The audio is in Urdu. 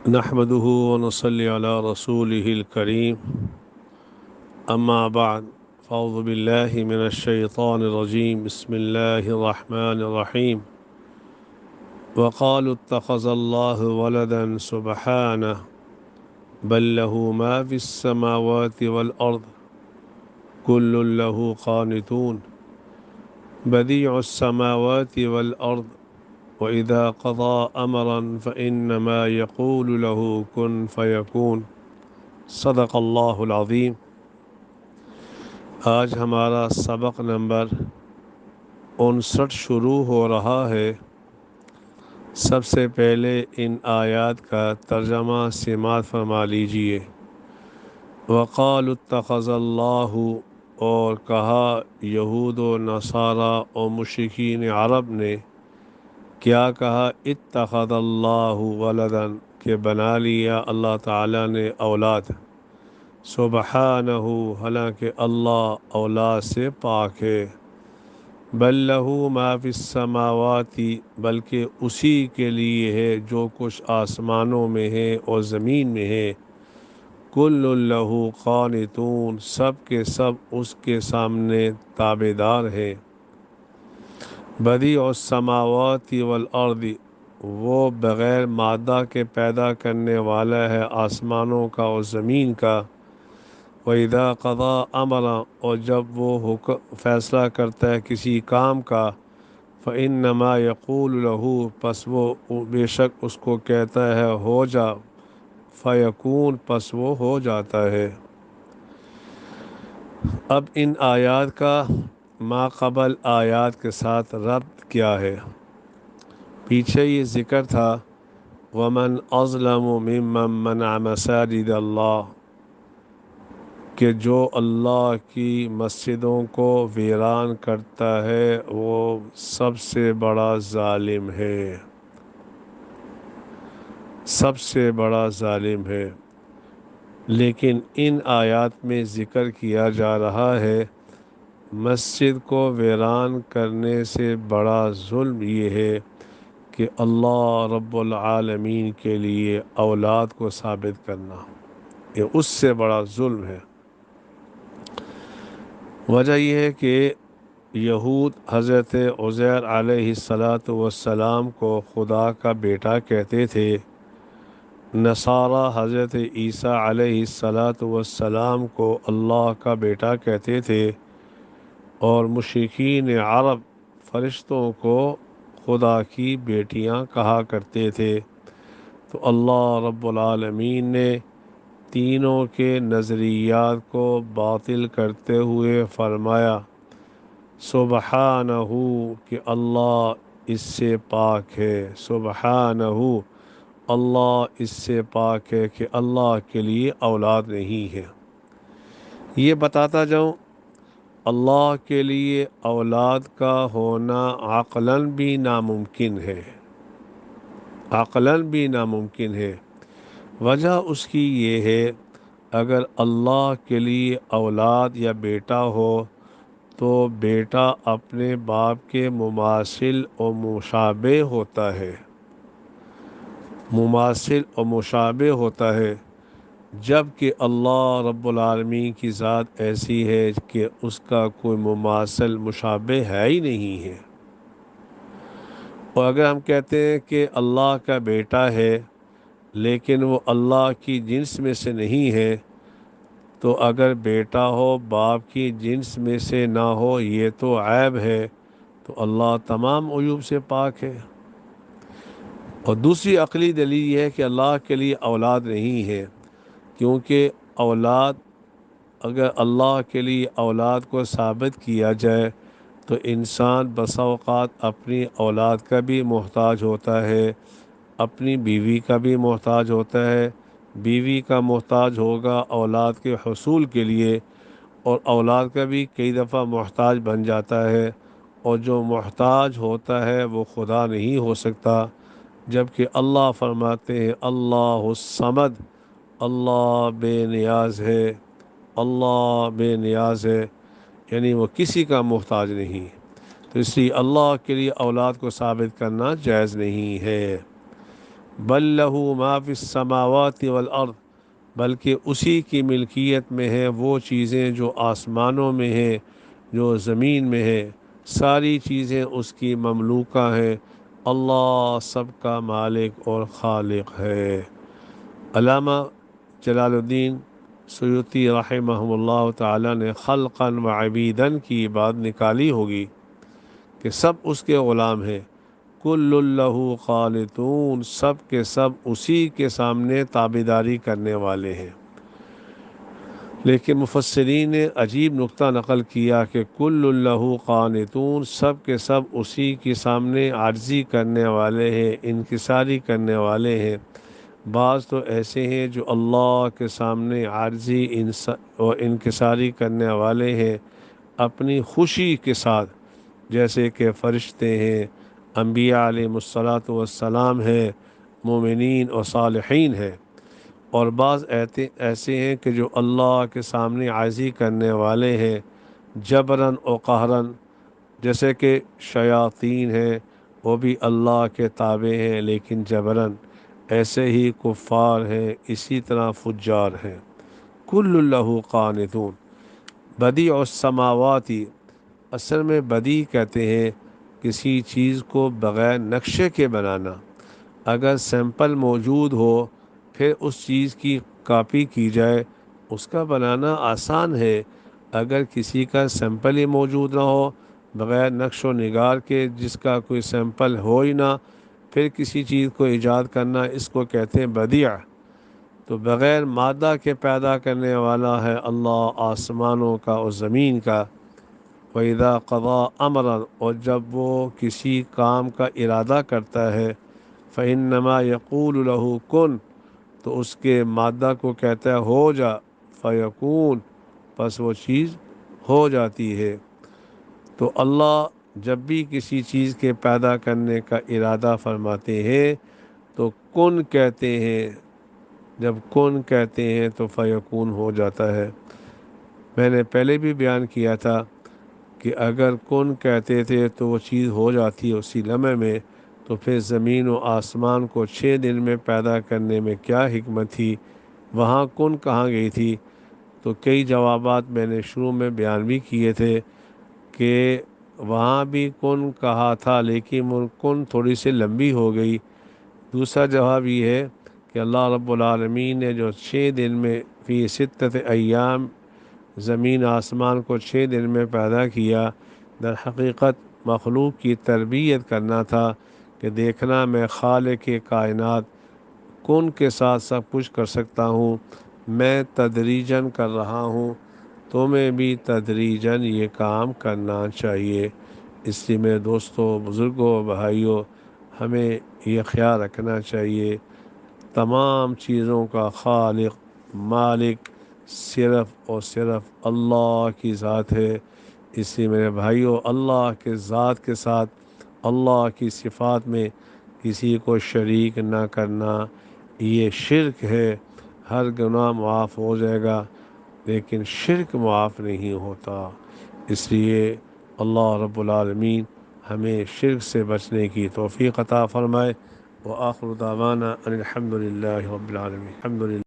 نحمده ونصلي على رسوله الكريم أما بعد فأعوذ بالله من الشيطان الرجيم بسم الله الرحمن الرحيم وقالوا اتخذ الله ولدا سبحانه بل له ما في السماوات والأرض كل له قانتون بديع السماوات والأرض وإذا قضى أمرا فإنما يقول له كن فيكون صدق اللہ العظیم۔ آج ہمارا سبق نمبر 59 شروع ہو رہا ہے۔ سب سے پہلے ان آیات کا ترجمہ سماعت فرما لیجئے۔ وقالوا اتخذ اللہ، اور کہا یہود و نصارہ اور مشرکین عرب نے، کیا کہا؟ اتخذ اللہ ولدا، کہ بنا لیا اللہ تعالیٰ نے اولاد۔ سبحانہ، حالانکہ اللہ اولاد سے پاک ہے۔ بل لہ ما فی السماوات، بلکہ اسی کے لیے ہے جو کچھ آسمانوں میں ہے اور زمین میں ہے۔ کل لہ قانتون، سب کے سب اس کے سامنے تابعدار ہے۔ بدیع السماوات والارض، وہ بغیر مادہ کے پیدا کرنے والا ہے آسمانوں کا اور زمین کا۔ وَإِذَا قَضَى أَمْرًا، اور جب وہ فیصلہ کرتا ہے کسی کام کا، فَإِنَّمَا يَقُولُ لَهُ، پس وہ بے شک اس کو کہتا ہے ہو جا، فَيَكُونُ، پس وہ ہو جاتا ہے۔ اب ان آیات کا ما قبل آیات کے ساتھ ربط کیا ہے؟ پیچھے یہ ذکر تھا وَمَنْ أَظْلَمُ مِمَّنْ مَنَعَ مَسَاجِدَ اللَّهِ، کہ جو اللہ کی مسجدوں کو ویران کرتا ہے وہ سب سے بڑا ظالم ہے، سب سے بڑا ظالم ہے۔ لیکن ان آیات میں ذکر کیا جا رہا ہے مسجد کو ویران کرنے سے بڑا ظلم یہ ہے کہ اللہ رب العالمین کے لیے اولاد کو ثابت کرنا، یہ اس سے بڑا ظلم ہے۔ وجہ یہ ہے کہ یہود حضرت عزیر علیہ السلام کو خدا کا بیٹا کہتے تھے، نصارہ حضرت عیسیٰ علیہ السلام کو اللہ کا بیٹا کہتے تھے، اور مشرکین عرب فرشتوں کو خدا کی بیٹیاں کہا کرتے تھے۔ تو اللہ رب العالمین نے تینوں کے نظریات کو باطل کرتے ہوئے فرمایا سبحانہ، کہ اللہ اس سے پاک ہے۔ سبحانہ، اللہ اس سے پاک ہے کہ اللہ کے لیے اولاد نہیں ہے۔ یہ بتاتا جاؤں، اللہ کے لیے اولاد کا ہونا عقلاً بھی ناممکن ہے، عقلاً بھی ناممکن ہے۔ وجہ اس کی یہ ہے اگر اللہ کے لیے اولاد یا بیٹا ہو تو بیٹا اپنے باپ کے مماثل اور مشابہ ہوتا ہے، مماثل اور مشابہ ہوتا ہے، جب کہ اللہ رب العالمین کی ذات ایسی ہے کہ اس کا کوئی مماثل مشابہ ہے ہی نہیں ہے۔ اور اگر ہم کہتے ہیں کہ اللہ کا بیٹا ہے لیکن وہ اللہ کی جنس میں سے نہیں ہے، تو اگر بیٹا ہو باپ کی جنس میں سے نہ ہو یہ تو عیب ہے، تو اللہ تمام عیوب سے پاک ہے۔ اور دوسری عقلی دلیل یہ ہے کہ اللہ کے لیے اولاد نہیں ہے، کیونکہ اولاد، اگر اللہ کے لیے اولاد کو ثابت کیا جائے تو انسان بسا اوقات اپنی اولاد کا بھی محتاج ہوتا ہے، اپنی بیوی کا بھی محتاج ہوتا ہے، بیوی کا محتاج ہوگا اولاد کے حصول کے لیے، اور اولاد کا بھی کئی دفعہ محتاج بن جاتا ہے، اور جو محتاج ہوتا ہے وہ خدا نہیں ہو سکتا، جبکہ اللہ فرماتے ہیں اللہ الصمد، اللہ بے نیاز ہے، اللہ بے نیاز ہے، یعنی وہ کسی کا محتاج نہیں۔ تو اس لیے اللہ کے لیے اولاد کو ثابت کرنا جائز نہیں ہے۔ بل لہ ما فی السماوات والارض، بلکہ اسی کی ملکیت میں ہے وہ چیزیں جو آسمانوں میں ہیں، جو زمین میں ہے، ساری چیزیں اس کی مملوکہ ہیں۔ اللہ سب کا مالک اور خالق ہے۔ علامہ جلال الدین سیوطی رحمہ اللہ تعالی نے خلقاً و عبیداً کی بات نکالی ہوگی کہ سب اس کے غلام ہیں، کل لہ قانتون، سب کے سب اسی کے سامنے تابعداری کرنے والے ہیں۔ لیکن مفسرین نے عجیب نقطہ نقل کیا کہ کل لہ قانتون، سب کے سب اسی کے سامنے عاجزی کرنے والے ہیں، انکساری کرنے والے ہیں۔ بعض تو ایسے ہیں جو اللہ کے سامنے عاجزی اور انکساری کرنے والے ہیں اپنی خوشی کے ساتھ، جیسے کہ فرشتے ہیں، انبیاء علیہ الصلاۃ والسلام ہیں، مومنین اور صالحین ہیں۔ اور بعض ایسے ہیں کہ جو اللہ کے سامنے عاجزی کرنے والے ہیں جبراً و قہراً، جیسے کہ شیاطین ہیں، وہ بھی اللہ کے تابع ہیں لیکن جبراً، ایسے ہی کفار ہیں، اسی طرح فجار ہیں۔ کل لہ قانتون۔ بدیع السماواتی، اصل میں بدیع کہتے ہیں کسی چیز کو بغیر نقشے کے بنانا۔ اگر سیمپل موجود ہو پھر اس چیز کی کاپی کی جائے، اس کا بنانا آسان ہے۔ اگر کسی کا سیمپل ہی موجود نہ ہو، بغیر نقش و نگار کے، جس کا کوئی سیمپل ہو ہی نہ، پھر کسی چیز کو ایجاد کرنا، اس کو کہتے ہیں بدیع۔ تو بغیر مادہ کے پیدا کرنے والا ہے اللہ آسمانوں کا اور زمین کا۔ وَإِذَا قَضَىٰ أَمْرًا، اور جب وہ کسی کام کا ارادہ کرتا ہے، فَإِنَّمَا يَقُولُ لَهُ كُن، تو اس کے مادہ کو کہتا ہے ہو جا، فَيَكُون، پس وہ چیز ہو جاتی ہے۔ تو اللہ جب بھی کسی چیز کے پیدا کرنے کا ارادہ فرماتے ہیں تو کن کہتے ہیں، جب کن کہتے ہیں تو فیکون ہو جاتا ہے۔ میں نے پہلے بھی بیان کیا تھا کہ اگر کن کہتے تھے تو وہ چیز ہو جاتی ہے اسی لمحے میں، تو پھر زمین و آسمان کو 6 دن میں پیدا کرنے میں کیا حکمت تھی؟ وہاں کن کہاں گئی تھی؟ تو کئی جوابات میں نے شروع میں بیان بھی کیے تھے کہ وہاں بھی کن کہا تھا لیکن وہ کن تھوڑی سی لمبی ہو گئی۔ دوسرا جواب یہ ہے کہ اللہ رب العالمین نے جو 6 دن میں فی ستۃ ایام زمین آسمان کو 6 دن میں پیدا کیا، در حقیقت مخلوق کی تربیت کرنا تھا کہ دیکھنا میں خالق کائنات کن کے ساتھ سب کچھ کر سکتا ہوں، میں تدریجاً کر رہا ہوں، تمہیں بھی تدریجاً یہ کام کرنا چاہیے۔ اس لیے میرے دوستوں، بزرگوں، بھائیوں، ہمیں یہ خیال رکھنا چاہیے تمام چیزوں کا خالق، مالک صرف اور صرف اللہ کی ذات ہے۔ اس لیے میرے بھائیوں، اللہ کے ذات کے ساتھ اللہ کی صفات میں کسی کو شریک نہ کرنا، یہ شرک ہے۔ ہر گناہ معاف ہو جائے گا لیکن شرک معاف نہیں ہوتا۔ اس لیے اللہ رب العالمین ہمیں شرک سے بچنے کی توفیق عطا فرمائے۔ وآخر دعوانا ان الحمد للہ رب العالمین۔ الحمد للہ۔